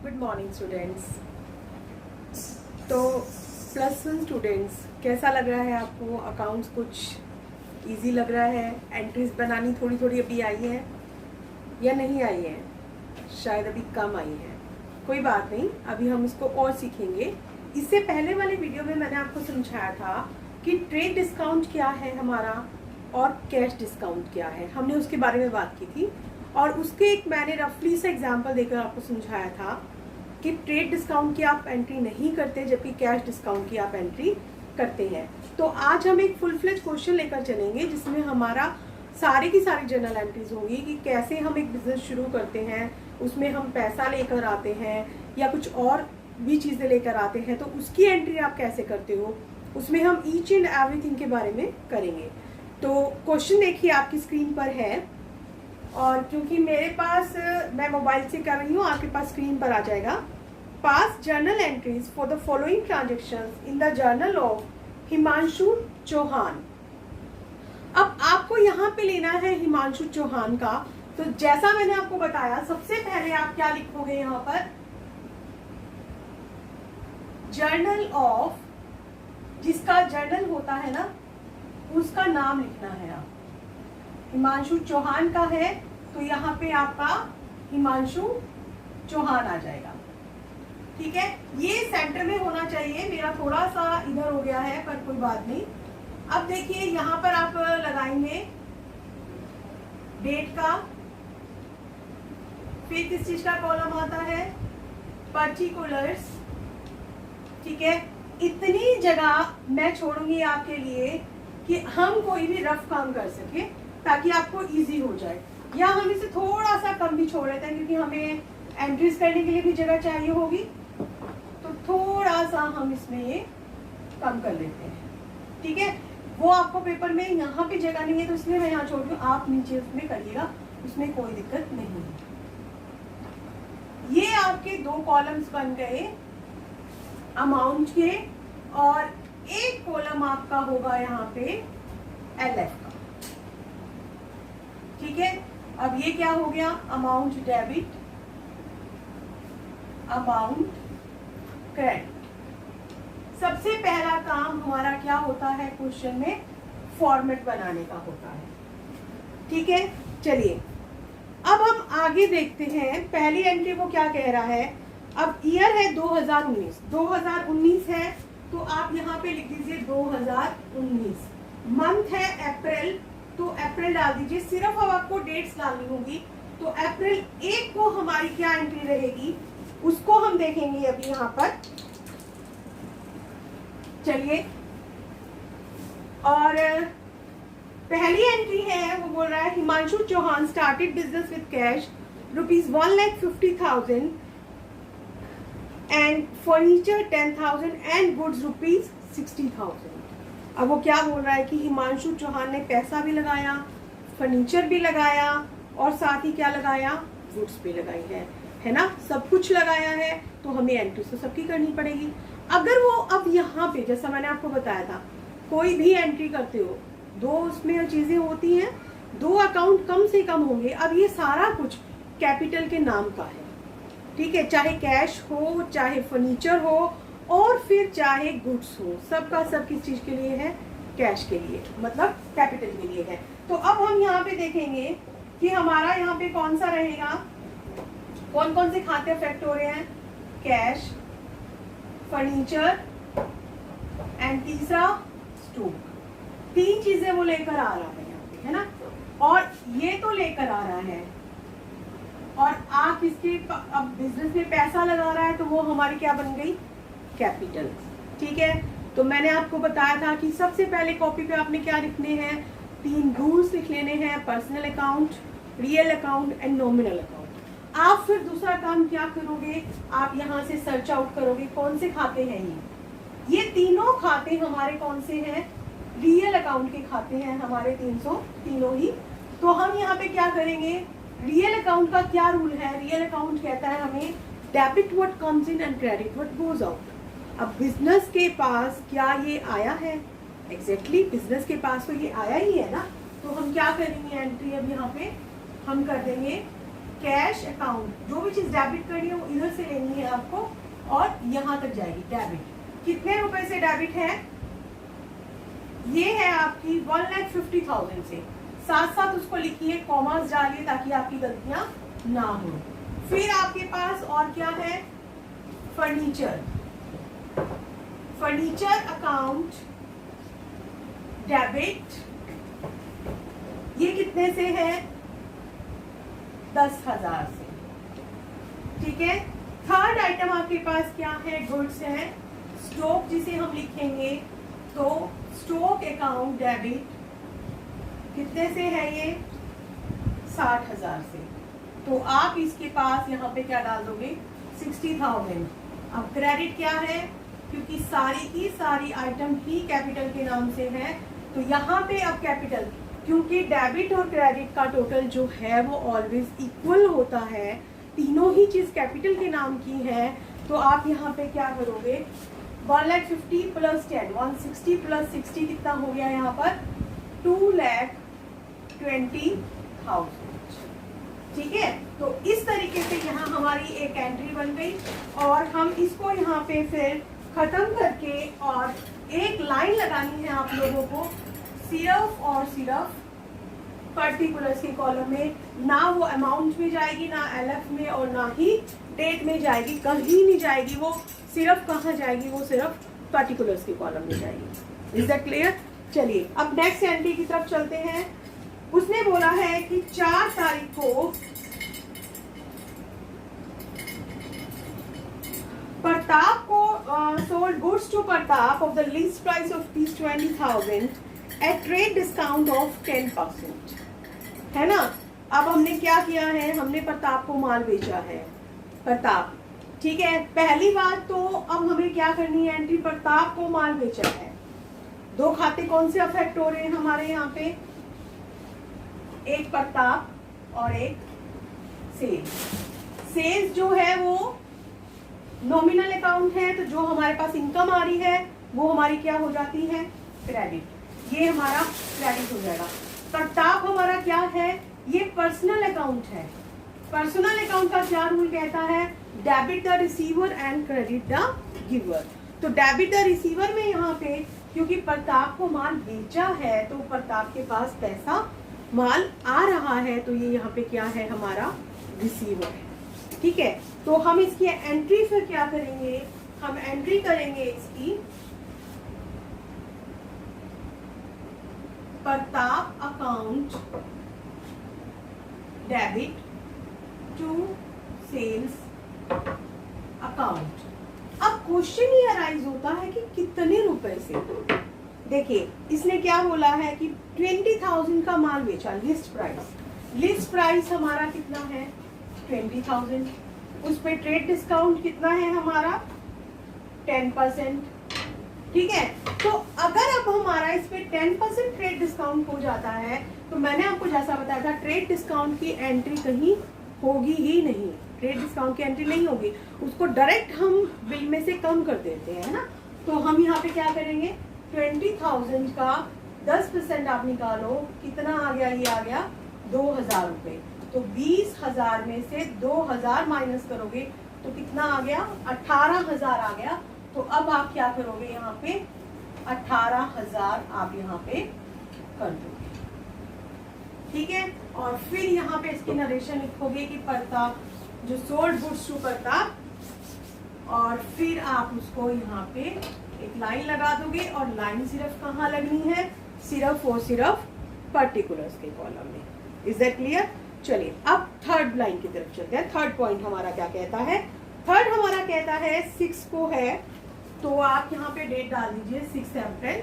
Good morning students. तो +1 students, कैसा लग रहा है आपको? अकाउंट्स कुछ इजी लग रहा है? एंट्रीज बनानी थोड़ी थोड़ी अभी आई है या नहीं आई है? शायद अभी कम आई है। कोई बात नहीं, अभी हम इसको और सीखेंगे। इससे पहले वाले वीडियो में मैंने आपको समझाया था कि ट्रेड डिस्काउंट क्या है हमारा और कैश डिस्काउंट क्या है। हमने उसके बारे में बात की थी और उसके एक मैंने रफली सा एग्जांपल देकर आपको समझाया था कि ट्रेड डिस्काउंट की आप एंट्री नहीं करते जबकि कैश डिस्काउंट की आप एंट्री करते हैं। तो आज हम एक फुल फ्लेज क्वेश्चन लेकर चलेंगे जिसमें हमारा सारी की सारी जर्नल एंट्रीज होंगी कि कैसे हम एक बिजनेस शुरू करते हैं, उसमें हम पैसा लेकर आते हैं या कुछ और भी चीज़ें लेकर आते हैं, तो उसकी एंट्री आप कैसे करते हो, उसमें हम ईच एंड एवरीथिंग के बारे में करेंगे। तो क्वेश्चन देखिए आपकी स्क्रीन पर है और क्योंकि मेरे पास मैं मोबाइल से कर रही हूँ, आपके पास स्क्रीन पर आ जाएगा। Pass journal entries for the following transactions in the journal of Himanshu Chauhan. अब आपको यहाँ पे लेना है हिमांशु चौहान का। तो जैसा मैंने आपको बताया, सबसे पहले आप क्या लिखोगे यहाँ पर? जर्नल ऑफ, जिसका जर्नल होता है ना उसका नाम लिखना है। आप हिमांशु चौहान का है तो यहाँ पे आपका हिमांशु चौहान आ जाएगा। ठीक है, ये सेंटर में होना चाहिए। मेरा थोड़ा सा इधर हो गया है पर कोई बात नहीं। अब देखिए यहाँ पर आप लगाएंगे डेट का, फिर किस चीज का कॉलम आता है? पर्टिकुलर्स। ठीक है, इतनी जगह मैं छोड़ूंगी आपके लिए कि हम कोई भी रफ काम कर सके ताकि आपको इजी हो जाए, या हम इसे थोड़ा सा कम भी छोड़ लेते हैं क्योंकि हमें एंट्रीज करने के लिए भी जगह चाहिए होगी, तो थोड़ा सा हम इसमें कम कर लेते हैं। ठीक है, वो आपको पेपर में यहाँ पे जगह नहीं है तो इसलिए मैं यहाँ छोड़ दूँ, आप नीचे उसमें करिएगा, उसमें कोई दिक्कत नहीं है। ये आपके 2 कॉलम्स बन गए अमाउंट के और एक कॉलम आपका होगा यहाँ पे LF का। ठीक है, अब ये क्या हो गया? Amount debit, amount credit. सबसे पहला काम हमारा क्या होता है क्वेश्चन में? फॉर्मेट बनाने का होता है। ठीक है, चलिए अब हम आगे देखते हैं। पहली एंट्री को क्या कह रहा है? अब ईयर है 2019 है तो आप यहाँ पे लिख दीजिए 2019। मंथ है अप्रैल तो अप्रैल डाल दीजिए। सिर्फ अब आपको डेट्स डालनी होगी। तो अप्रैल 1 को हमारी क्या एंट्री रहेगी उसको हम देखेंगे अभी यहाँ पर। चलिए, और पहली एंट्री है वो बोल रहा है Himanshu Chauhan started business with cash ₹1,50,000 and furniture 10,000 and goods ₹60,000। अब वो क्या बोल रहा है कि हिमांशु चौहान ने पैसा भी लगाया, फर्नीचर भी लगाया और साथ ही क्या लगाया? गुड्स भी लगाई है ना? सब कुछ लगाया है तो हमें एंट्री तो सबकी करनी पड़ेगी। अगर वो अब यहाँ पे जैसा मैंने आपको बताया था, कोई भी एंट्री करते हो 2 उसमें चीजें होती हैं, 2 अकाउंट कम से कम होंगे। अब ये सारा कुछ कैपिटल के नाम का है। ठीक है, चाहे कैश हो, चाहे फर्नीचर हो और फिर चाहे गुड्स हो, सबका सब किस चीज के लिए है? कैश के लिए, मतलब कैपिटल के लिए है। तो अब हम यहाँ पे देखेंगे कि हमारा यहाँ पे कौन सा रहेगा, कौन कौन से खाते अफेक्ट हो रहे हैं? कैश, फर्नीचर एंड तीसरा स्टोक। 3 चीजें वो लेकर आ रहा है यहाँ पे, है ना? और ये तो लेकर आ रहा है और आप इसके अब बिजनेस में पैसा लगा रहा है तो वो हमारी क्या बन गई? कैपिटल। ठीक है, तो मैंने आपको बताया था कि सबसे पहले कॉपी पे आपने क्या लिखने हैं? 3 रूल्स लिख लेने हैं, personal account, real account and nominal account. आप फिर दूसरा काम क्या करोगे? आप यहाँ से सर्च आउट करोगे कौन से खाते हैं ये तीनों खाते हमारे कौन से हैं? रियल अकाउंट के खाते हैं हमारे 300 तीनों ही। तो हम यहाँ पे क्या करेंगे? रियल अकाउंट का क्या रूल है? रियल अकाउंट कहता है हमें debit what comes in and credit what goes out. अब बिजनेस के पास क्या ये आया है? एग्जैक्टली बिजनेस के पास तो ये आया ही है ना। तो हम क्या करेंगे? एंट्री अब यहाँ पे हम कर देंगे कैश अकाउंट, जो भी चीज डेबिट करनी है वो इधर से लेनी है आपको और यहाँ तक जाएगी डेबिट। कितने रुपए से डेबिट है? ये है आपकी 1,50,000 से। साथ साथ उसको लिखिए, कॉमास डालिए ताकि आपकी गलतियां ना हो। फिर आपके पास और क्या है? फर्नीचर, फर्नीचर अकाउंट डेबिट, ये कितने से है? 10,000 से। ठीक है। थर्ड आइटम आपके पास क्या है? गुड्स है, स्टॉक जिसे हम लिखेंगे तो स्टॉक अकाउंट डेबिट कितने से है? ये 60,000 से। तो आप इसके पास यहाँ पे क्या डाल दोगे? 60,000। अब क्रेडिट क्या है? क्योंकि सारी की सारी आइटम ही कैपिटल के नाम से है तो यहाँ पे अब कैपिटल, क्योंकि डेबिट और क्रेडिट का टोटल जो है वो ऑलवेज इक्वल होता है, तीनों ही चीज कैपिटल के नाम की है, तो आप यहाँ पे क्या करोगे? 1,50,000 प्लस 10, 160 प्लस 60 कितना हो गया यहाँ पर? 2,20,000। ठीक है। तो इस तरीके से यहाँ हमारी एक एंट्री बन गई और हम इसको यहाँ पे फिर खत्म करके और एक लाइन लगानी है आप लोगों को सिर्फ और सिर्फ पर्टिकुलर्स के कॉलम में। ना वो अमाउंट में जाएगी, ना एलएफ में और ना ही डेट में जाएगी, कहीं नहीं जाएगी वो। सिर्फ कहाँ जाएगी? वो सिर्फ पर्टिकुलर्स के कॉलम में जाएगी। Is that clear? चलिए अब नेक्स्ट एंट्री की तरफ चलते हैं। उसने बोला है कि 4 तारीख को प्रताप को sold goods to Pratap of the list price of ₹20,000 at trade discount of 10%। है ना। अब हमने क्या किया है? हमने प्रताप को माल बेचा है। प्रताप, ठीक है। पहली बात तो अब हमें क्या करनी है? एंट्री प्रताप को माल बेचा है। 2 खाते कौन से अफेक्ट हो रहे हैं हमारे यहाँ पे? एक प्रताप और एक सेल्स। सेल्स जो है वो नॉमिनल अकाउंट है, तो जो हमारे पास इनकम आ रही है वो हमारी क्या हो जाती है? क्रेडिट। ये हमारा क्रेडिट हो जाएगा। प्रताप हमारा क्या है? ये पर्सनल अकाउंट है। पर्सनल अकाउंट का क्या रूल कहता है? Debit the receiver and credit the giver. तो डेबिट द रिसीवर में यहाँ पे क्योंकि प्रताप को माल बेचा है तो प्रताप के पास पैसा माल आ रहा है, तो ये यहाँ पे क्या है? हमारा रिसीवर है। ठीक है। तो हम इसकी एंट्री फिर क्या करेंगे? हम एंट्री करेंगे इसकी Pratap account debit to sales account. अब क्वेश्चन ये अराइज होता है कि कितने रुपए से। देखिए इसने क्या बोला है कि 20,000 का माल बेचा, लिस्ट प्राइस। लिस्ट प्राइस हमारा कितना है? 20,000। उस पे ट्रेड डिस्काउंट कितना है हमारा? 10%। ठीक है। तो अगर अब हमारा इस पे 10% ट्रेड डिस्काउंट हो जाता है तो मैंने आपको जैसा बताया था ट्रेड डिस्काउंट की एंट्री कहीं होगी ही नहीं। ट्रेड डिस्काउंट की एंट्री नहीं होगी, उसको डायरेक्ट हम बिल में से कम कर देते हैं ना। तो हम यहाँ पे क्या करेंगे? 20,000 का 10% आप निकालो, कितना आ गया? ये आ गया 2,000 रुपए। तो 20,000 में से 2,000 माइनस करोगे तो कितना आ गया? 18,000 आ गया। तो अब आप क्या करोगे? यहाँ पे 18,000 आप यहाँ पे कर दोगे। ठीक है। और फिर यहाँ पे इसकी नरेशन लिखोगे कि प्रताप जो सोल्ड गुड्स टू प्रताप, और फिर आप उसको यहाँ पे एक लाइन लगा दोगे और लाइन सिर्फ कहाँ लगनी है? सिर्फ और सिर्फ पर्टिकुलर्स के कॉलम में। Is that clear? चलिए अब थर्ड लाइन की तरफ चलते हैं। थर्ड पॉइंट हमारा क्या कहता है? थर्ड हमारा कहता है 6 को है तो आप यहाँ पे डेट डाल दीजिए 6 April.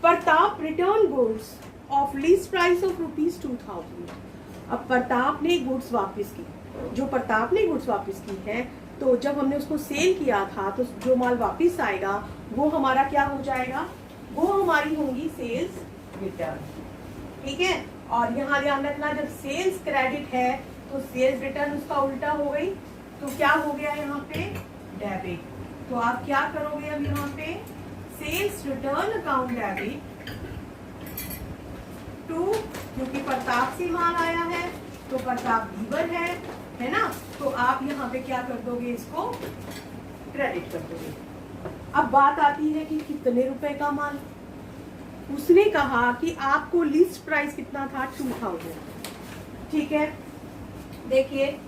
Pratap return goods of least price of ₹2,000। अब प्रताप ने गुड्स वापस की। जो प्रताप ने गुड्स वापस की है तो जब हमने उसको सेल किया था तो जो माल वापस आएगा वो हमारा क्या हो जाएगा? वो हमारी होंगी सेल्स रिटर्न। ठीक है। और यहाँ ध्यान रखना जब सेल्स क्रेडिट है तो सेल्स रिटर्न उसका उल्टा हो गई, तो क्या हो गया यहाँ पे? डेबिट। तो आप क्या करोगे अब यहाँ पे? Sales return account debit to, क्योंकि प्रताप से माल आया है तो प्रताप बीवर है ना, तो आप यहाँ पे क्या कर दोगे, इसको क्रेडिट कर दोगे। अब बात आती है कि कितने रुपए का माल। उसने कहा कि आपको लिस्ट प्राइस कितना था, 2000। ठीक है, देखिए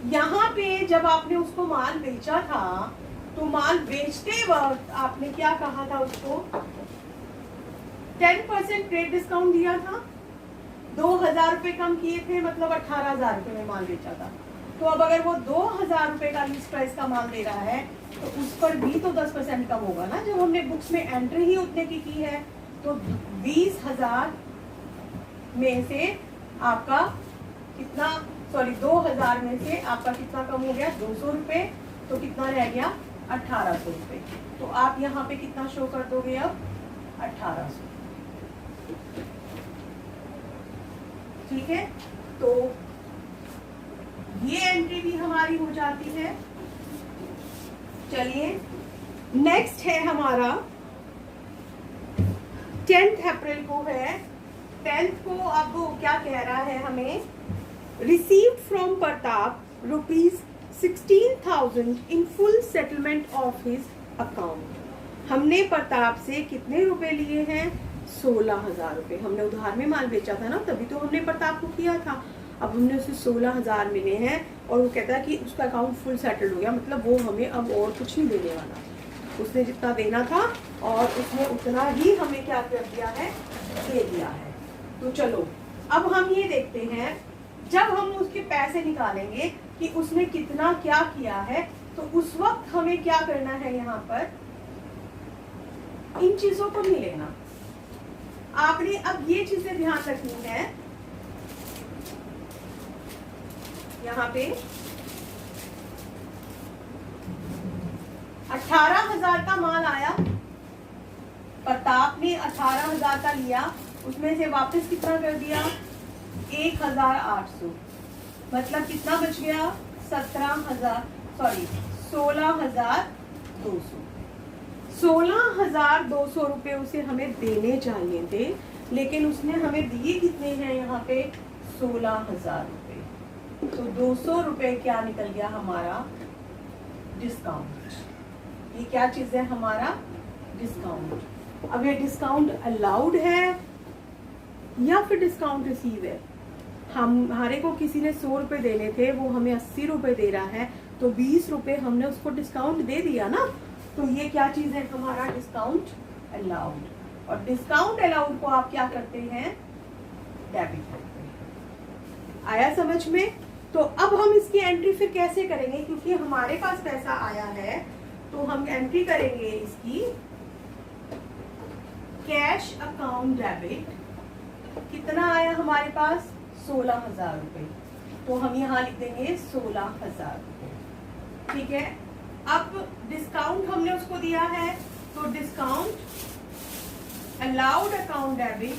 यहाँ पे जब आपने उसको माल बेचा था तो माल बेचते वक्त आपने क्या कहा था, उसको 10% ट्रेड डिस्काउंट दिया था, 2000 रुपए कम किए थे, मतलब 18,000 रुपए में माल बेचा था। तो अब अगर वो 2000 रुपए का लिस्ट प्राइस का माल दे रहा है तो उस पर भी तो 10% कम होगा ना, जब हमने बुक्स में एंट्री ही उतने की है। तो 20,000 में से आपका कितना, सॉरी 2000 में से आपका कितना कम हो गया, 200 रुपए, तो कितना रह गया, 1800 रुपए। तो आप यहाँ पे कितना शो कर दोगे अब, 1800। ठीक है, तो ये एंट्री भी हमारी हो जाती है। चलिए नेक्स्ट है हमारा 10 अप्रैल को है। 10 को अब वो क्या कह रहा है हमें, received from Pratap ₹16,000 in full settlement of his account. हमने प्रताप से कितने रुपए लिए हैं, 16,000 रुपए। हमने उधार में माल बेचा था ना, तभी तो हमने प्रताप को किया था। अब हमने उसे 16,000 मिले हैं और वो कहता है कि उसका अकाउंट फुल सेटल्ड हो गया, मतलब वो हमें अब और कुछ नहीं देने वाला। उसने जितना देना था और उसने उतना ही हमें क्या कर दिया है, दे दिया है। तो चलो अब हम ये देखते हैं, जब हम उसके पैसे निकालेंगे कि उसने कितना क्या किया है, तो उस वक्त हमें क्या करना है, यहाँ पर इन चीजों को नहीं लेना। आपने अब ये चीजें ध्यान रखनी है, यहाँ पे 18,000 का माल आया, प्रताप ने 18,000 का लिया, उसमें से वापस कितना कर दिया, 1,800, मतलब कितना बच गया, 16,200। 16,200 रुपए उसे हमें देने चाहिए थे, लेकिन उसने हमें दिए कितने हैं यहाँ पे, 16,000 रुपए। तो 200 रुपए क्या निकल गया हमारा, डिस्काउंट। ये क्या चीज है हमारा, डिस्काउंट। अब ये डिस्काउंट अलाउड है या फिर डिस्काउंट रिसीव है। हमारे को किसी ने 100 रुपए देने थे, वो हमें 80 रुपए दे रहा है, तो 20 रुपए हमने उसको डिस्काउंट दे दिया ना। तो ये क्या चीज है हमारा, डिस्काउंट अलाउड। और डिस्काउंट अलाउड को आप क्या करते हैं, डेबिट करते हैं। आया समझ में। तो अब हम इसकी एंट्री फिर कैसे करेंगे, क्योंकि हमारे पास पैसा आया है, तो हम एंट्री करेंगे इसकी कैश अकाउंट डेबिट। कितना आया हमारे पास, 16,000 रुपए। तो हम यहाँ लिख देंगे 16,000 रुपए। ठीक है, अब डिस्काउंट हमने उसको दिया है, तो डिस्काउंट अलाउड अकाउंट डेबिट,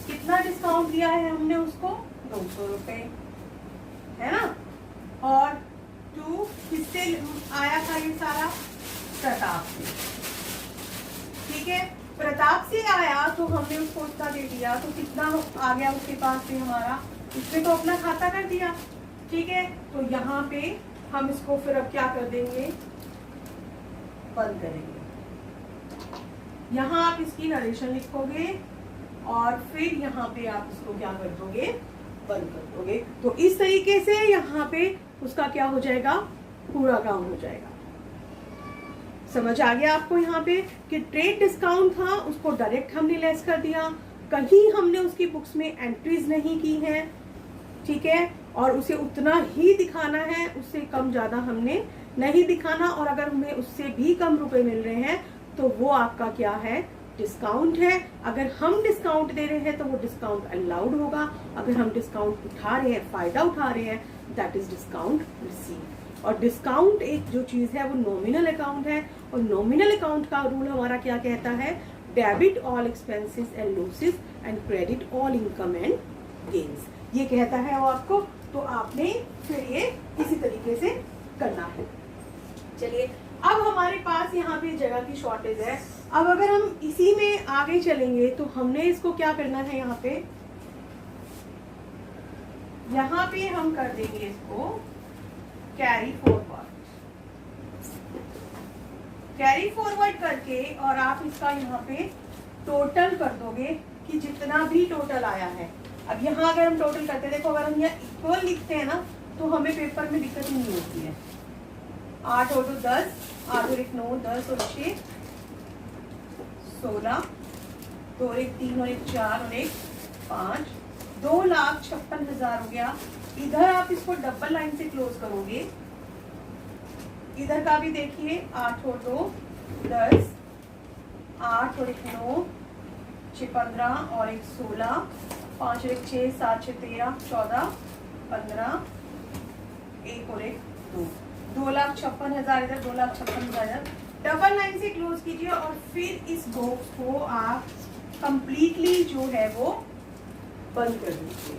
कितना डिस्काउंट दिया है हमने उसको, 200 रुपए, है ना। और 2 किससे आया था ये सारा, प्रताप से। ठीक है, प्रताप से आया तो हमने उसको उतना दे दिया, तो कितना आ गया उसके पास से हमारा, उसने तो अपना खाता कर दिया। ठीक है, तो यहाँ पे हम इसको फिर अब क्या कर देंगे, बंद करेंगे। यहाँ आप इसकी नरेशन लिखोगे और फिर यहाँ पे आप इसको क्या कर दोगे, बंद कर दोगे। तो इस तरीके से यहाँ पे उसका क्या हो जाएगा, पूरा काम हो जाएगा। समझ आ गया आपको यहाँ पे कि ट्रेड डिस्काउंट था, उसको डायरेक्ट हमने लेस कर दिया, कहीं हमने उसकी बुक्स में एंट्रीज नहीं की है। ठीक है, और उसे उतना ही दिखाना है, उससे कम ज्यादा हमने नहीं दिखाना। और अगर हमें उससे भी कम रुपए मिल रहे हैं तो वो आपका क्या है, डिस्काउंट है। अगर हम डिस्काउंट दे रहे हैं तो वो डिस्काउंट अलाउड होगा। अगर हम डिस्काउंट उठा रहे हैं, फायदा उठा रहे हैं, दैट इज डिस्काउंट रिसीव। और डिस्काउंट एक जो चीज है वो नॉमिनल अकाउंट है, और नॉमिनल अकाउंट का रूल हमारा क्या कहता है, debit all expenses and losses and credit all income and gains, ये कहता है वो आपको। तो आपने फिर ये इसी तरीके से करना है। चलिए, अब हमारे पास यहाँ पे जगह की शॉर्टेज है। अब अगर हम इसी में आगे चलेंगे तो हमने इसको क्या करना है, यहाँ पे यहाँ पे हम कर देंगे इसको कैरी फॉरवर्ड। कैरी फॉरवर्ड करके और आप इसका यहाँ पे टोटल कर दोगे कि जितना भी टोटल आया है। अब यहाँ अगर हम टोटल करते हैं, देखो अगर हम यहाँ इक्वल लिखते हैं ना तो हमें पेपर में दिक्कत नहीं होती है। 8 और 2 10, 8 और 1 9, 10 और 6 16, 2 और 1 3 और 1 4 और 1 5, 2,56,000 हो गया। इधर आप इसको डबल लाइन से क्लोज करोगे, इधर का भी देखिए 8 और 2 10, 8 और 1 9, 6 15 और 1 16, 5 और 1 6 7 6 13 14 15, 1 और 1 2, 2,56,000 इधर, 2,56,000 डबल लाइन से क्लोज कीजिए और फिर इस बॉक्स को आप कंप्लीटली जो है वो बंद कर दीजिए।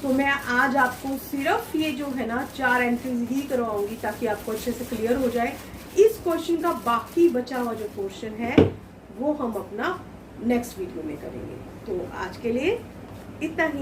तो मैं आज आपको सिर्फ ये जो है ना 4 एंट्रीज ही करवाऊंगी ताकि आपको अच्छे से क्लियर हो जाए। इस क्वेश्चन का बाकी बचा हुआ जो क्वेश्चन है वो हम अपना नेक्स्ट वीडियो में करेंगे। तो आज के लिए इतना ही।